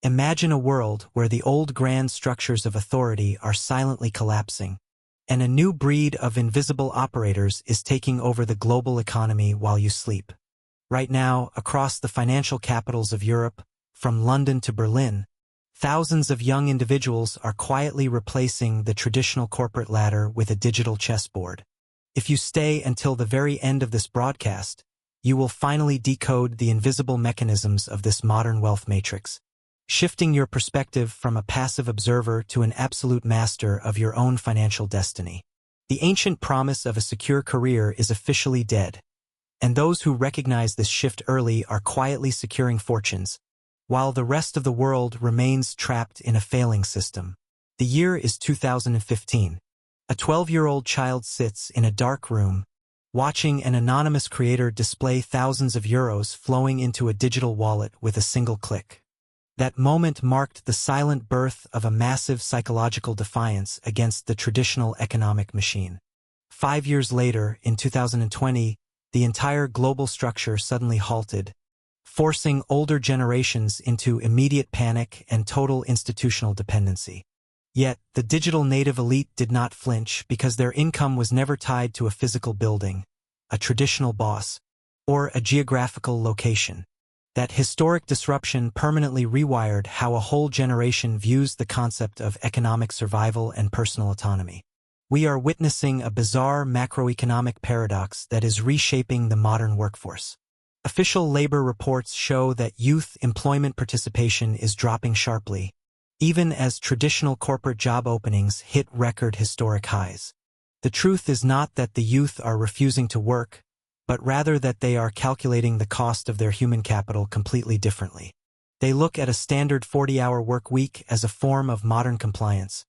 Imagine a world where the old grand structures of authority are silently collapsing, and a new breed of invisible operators is taking over the global economy while you sleep. Right now, across the financial capitals of Europe, from London to Berlin, thousands of young individuals are quietly replacing the traditional corporate ladder with a digital chessboard. If you stay until the very end of this broadcast, you will finally decode the invisible mechanisms of this modern wealth matrix, shifting your perspective from a passive observer to an absolute master of your own financial destiny. The ancient promise of a secure career is officially dead, and those who recognize this shift early are quietly securing fortunes, while the rest of the world remains trapped in a failing system. The year is 2015. A 12-year-old child sits in a dark room, watching an anonymous creator display thousands of euros flowing into a digital wallet with a single click. That moment marked the silent birth of a massive psychological defiance against the traditional economic machine. 5 years later, in 2020, the entire global structure suddenly halted, forcing older generations into immediate panic and total institutional dependency. Yet, the digital native elite did not flinch because their income was never tied to a physical building, a traditional boss, or a geographical location. That historic disruption permanently rewired how a whole generation views the concept of economic survival and personal autonomy. We are witnessing a bizarre macroeconomic paradox that is reshaping the modern workforce. Official labor reports show that youth employment participation is dropping sharply, even as traditional corporate job openings hit record historic highs. The truth is not that the youth are refusing to work, but rather that they are calculating the cost of their human capital completely differently. They look at a standard 40-hour work week as a form of modern compliance,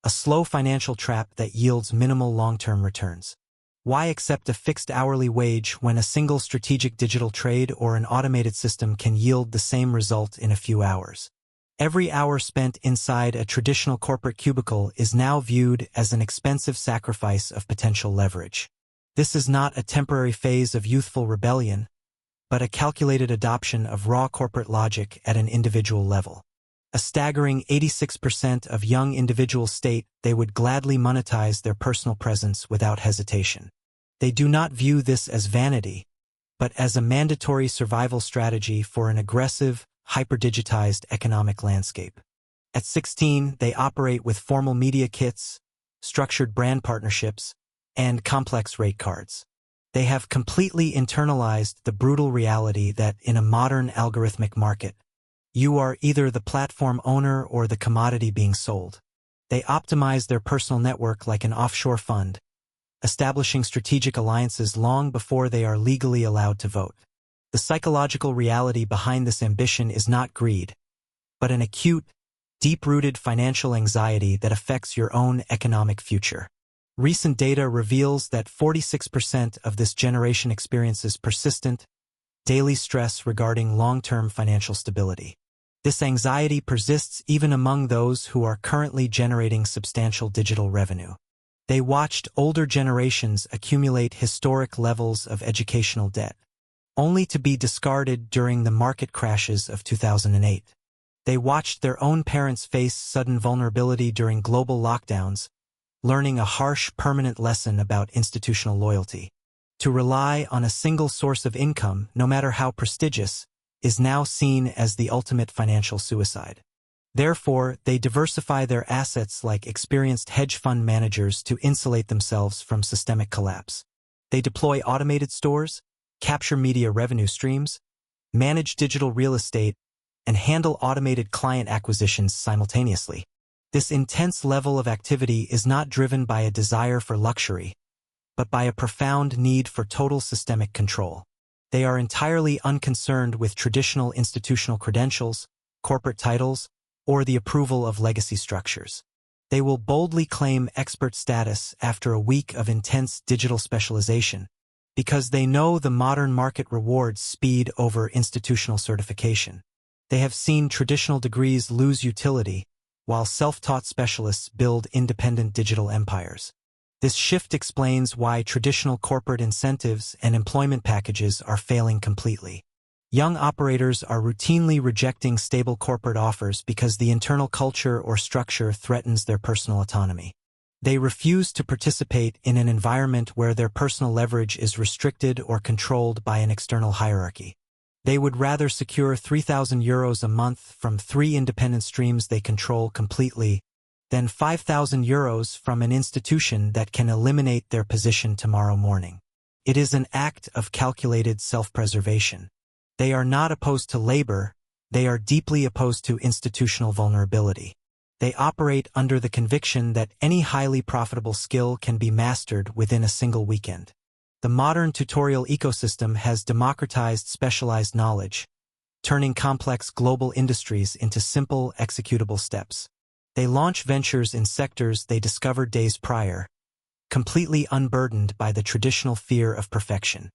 a slow financial trap that yields minimal long-term returns. Why accept a fixed hourly wage when a single strategic digital trade or an automated system can yield the same result in a few hours? Every hour spent inside a traditional corporate cubicle is now viewed as an expensive sacrifice of potential leverage. This is not a temporary phase of youthful rebellion, but a calculated adoption of raw corporate logic at an individual level. A staggering 86% of young individuals state they would gladly monetize their personal presence without hesitation. They do not view this as vanity, but as a mandatory survival strategy for an aggressive, hyper-digitized economic landscape. At 16, they operate with formal media kits, structured brand partnerships, and complex rate cards. They have completely internalized the brutal reality that in a modern algorithmic market, you are either the platform owner or the commodity being sold. They optimize their personal network like an offshore fund, establishing strategic alliances long before they are legally allowed to vote. The psychological reality behind this ambition is not greed, but an acute, deep-rooted financial anxiety that affects your own economic future. Recent data reveals that 46% of this generation experiences persistent, daily stress regarding long-term financial stability. This anxiety persists even among those who are currently generating substantial digital revenue. They watched older generations accumulate historic levels of educational debt, only to be discarded during the market crashes of 2008. They watched their own parents face sudden vulnerability during global lockdowns, learning a harsh, permanent lesson about institutional loyalty. To rely on a single source of income, no matter how prestigious, is now seen as the ultimate financial suicide. Therefore, they diversify their assets like experienced hedge fund managers to insulate themselves from systemic collapse. They deploy automated stores, capture media revenue streams, manage digital real estate, and handle automated client acquisitions simultaneously. This intense level of activity is not driven by a desire for luxury, but by a profound need for total systemic control. They are entirely unconcerned with traditional institutional credentials, corporate titles, or the approval of legacy structures. They will boldly claim expert status after a week of intense digital specialization, because they know the modern market rewards speed over institutional certification. They have seen traditional degrees lose utility, while self-taught specialists build independent digital empires. This shift explains why traditional corporate incentives and employment packages are failing completely. Young operators are routinely rejecting stable corporate offers because the internal culture or structure threatens their personal autonomy. They refuse to participate in an environment where their personal leverage is restricted or controlled by an external hierarchy. They would rather secure €3,000 a month from 3 independent streams they control completely than €5,000 from an institution that can eliminate their position tomorrow morning. It is an act of calculated self-preservation. They are not opposed to labor, they are deeply opposed to institutional vulnerability. They operate under the conviction that any highly profitable skill can be mastered within a single weekend. The modern tutorial ecosystem has democratized specialized knowledge, turning complex global industries into simple, executable steps. They launch ventures in sectors they discovered days prior, completely unburdened by the traditional fear of perfection.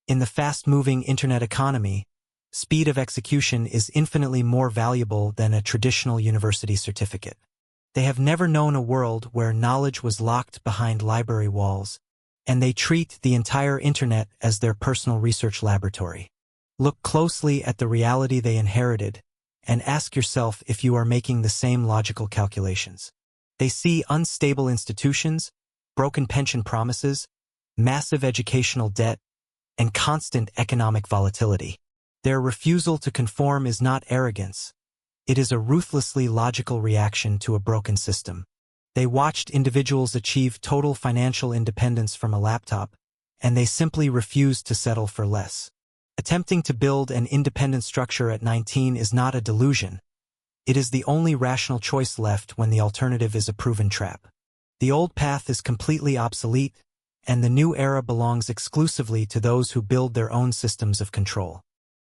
In the fast-moving internet economy, speed of execution is infinitely more valuable than a traditional university certificate. They have never known a world where knowledge was locked behind library walls, and they treat the entire internet as their personal research laboratory. Look closely at the reality they inherited, and ask yourself if you are making the same logical calculations. They see unstable institutions, broken pension promises, massive educational debt, and constant economic volatility. Their refusal to conform is not arrogance. It is a ruthlessly logical reaction to a broken system. They watched individuals achieve total financial independence from a laptop, and they simply refused to settle for less. Attempting to build an independent structure at 19 is not a delusion. It is the only rational choice left when the alternative is a proven trap. The old path is completely obsolete, and the new era belongs exclusively to those who build their own systems of control.